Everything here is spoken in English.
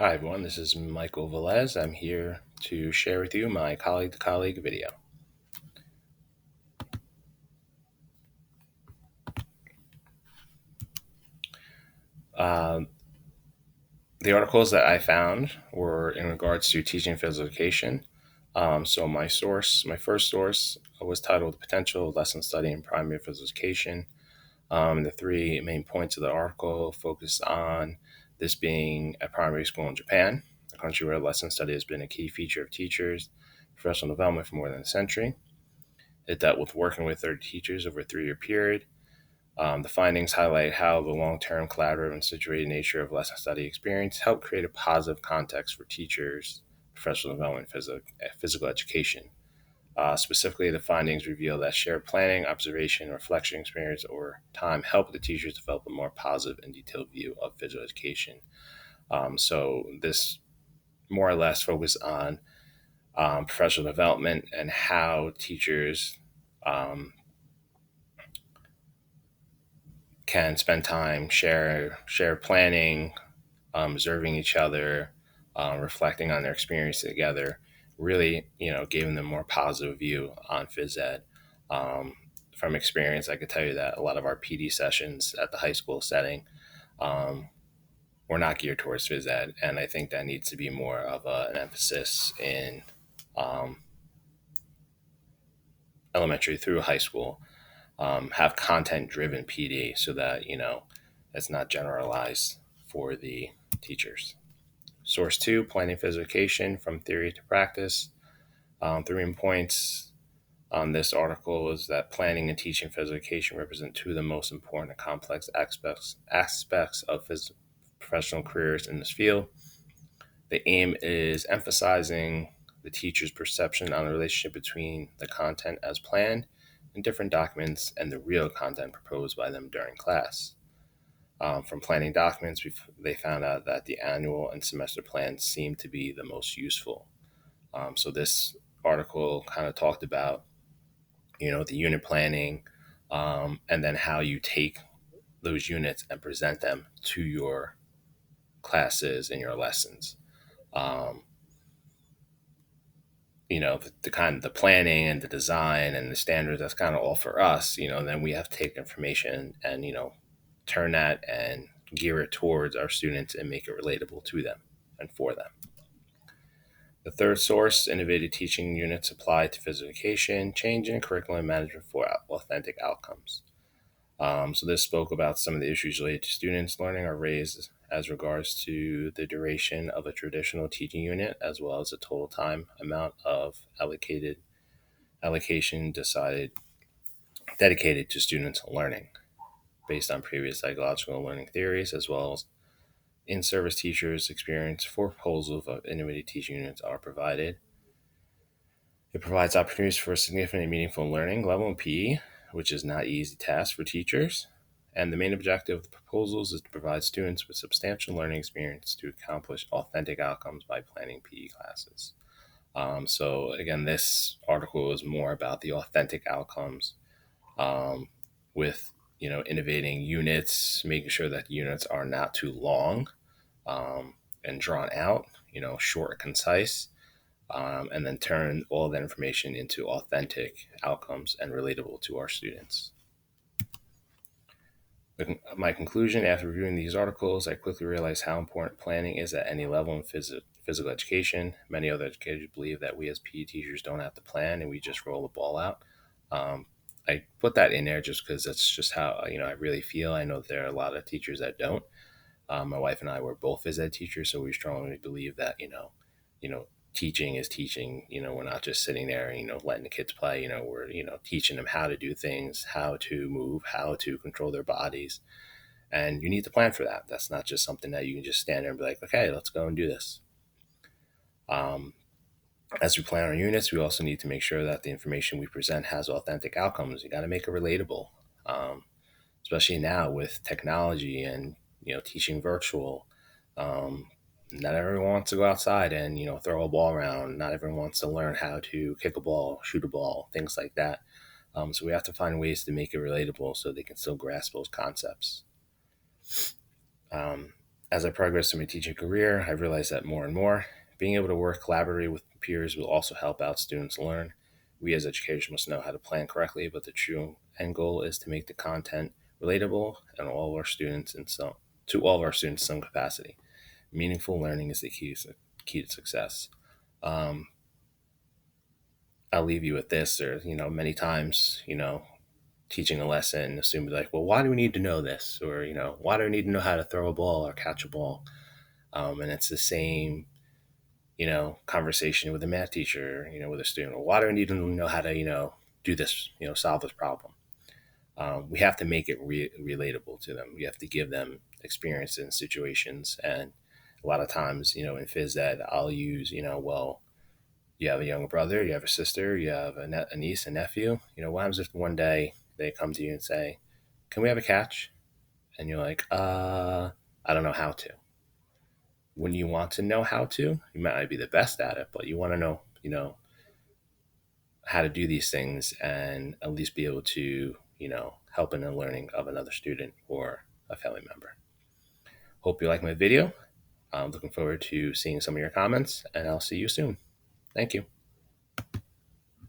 Hi everyone, this is Michael Velez. I'm here to share with you my colleague to colleague video. Um, the articles that I found were in regards to teaching physical education. So my first source was titled "Potential Lesson Study in Primary Physical Education." The three main points of the article focus on this being a primary school in Japan, a country where lesson study has been a key feature of teachers' professional development for more than a century. It dealt with working with 30 teachers over a 3 year period. The findings highlight how the long term collaborative and situated nature of lesson study experience helped create a positive context for teachers' professional development, physical education. Specifically, the findings reveal that shared planning, observation, reflection experience over time help the teachers develop a more positive and detailed view of physical education. So, this more or less focus on professional development and how teachers um, can spend time, share planning, observing each other, reflecting on their experience together, really, giving them a more positive view on phys ed. Um, from experience, I could tell you that a lot of our PD sessions at the high school setting um, were not geared towards phys ed, and I think that needs to be more of an emphasis in um, elementary through high school. Have content driven PD so that it's not generalized for the teachers. Source two, planning physication from theory to practice. Three main points on this article is that planning and teaching physical education represent two of the most important and complex aspects of professional careers in this field. The aim is emphasizing the teacher's perception on the relationship between the content as planned in different documents and the real content proposed by them during class. From planning documents, they found out that the annual and semester plans seem to be the most useful. So this article kind of talked about, the unit planning, and then how you take those units and present them to your classes and your lessons. Um, the kind of the planning and the design and the standards, that's kind of all for us. Then we have to take information and turn that and gear it towards our students and make it relatable to them and for them. The third source, innovative teaching units applied to physical education, change in curriculum management for authentic outcomes. So this spoke about some of the issues related to students learning are raised as regards to the duration of a traditional teaching unit, as well as the total time amount of allocation decided dedicated to students learning based on previous psychological learning theories, as well as in-service teachers' experience. Four proposals of innovative teaching units are provided. It provides opportunities for significant and meaningful learning level in PE, which is not an easy task for teachers. And the main objective of the proposals is to provide students with substantial learning experience to accomplish authentic outcomes by planning PE classes. So again, this article is more about the authentic outcomes um, with innovating units, making sure that units are not too long and drawn out, short and concise, and then turn all that information into authentic outcomes and relatable to our students. My conclusion after reviewing these articles, I quickly realized how important planning is at any level in physical education. Many other educators believe that we as PE teachers don't have to plan and we just roll the ball out. Um, I put that in there just because that's just how I really feel. I know there are a lot of teachers that don't. My wife and I were both phys ed teachers, so we strongly believe that teaching is teaching. We're not just sitting there and letting the kids play. We're teaching them how to do things, how to move, how to control their bodies, and you need to plan for that. That's not just something that you can just stand there and be like, okay, let's go and do this. Um, as we plan our units, we also need to make sure that the information we present has authentic outcomes. You got to make it relatable, um, especially now with technology and teaching virtual. Um, Not everyone wants to go outside and throw a ball around. Not everyone wants to learn how to kick a ball, shoot a ball, things like that. So we have to find ways to make it relatable so they can still grasp those concepts. Um, As I progress in my teaching career, I've realized that more and more, being able to work collaboratively with peers will also help out students learn. We as educators must know how to plan correctly, but the true end goal is to make the content relatable and all of our students in some to all of our students in some capacity. Meaningful learning is the key to success. Um, I'll leave you with this, or many times, teaching a lesson, assume like, well, why do we need to know this, or why do we need to know how to throw a ball or catch a ball? And it's the same, conversation with a math teacher, with a student. Well, why do I need to know how to, do this, solve this problem? We have to make it relatable to them. We have to give them experience in situations. And a lot of times, in phys ed, I'll use, well, you have a younger brother, you have a sister, you have a niece, a nephew. What happens if one day they come to you and say, can we have a catch? And you're like, I don't know how to. When you want to know how to, you might not be the best at it, but you want to know, how to do these things and at least be able to, help in the learning of another student or a family member. Hope you like my video. I'm looking forward to seeing some of your comments, and I'll see you soon. Thank you.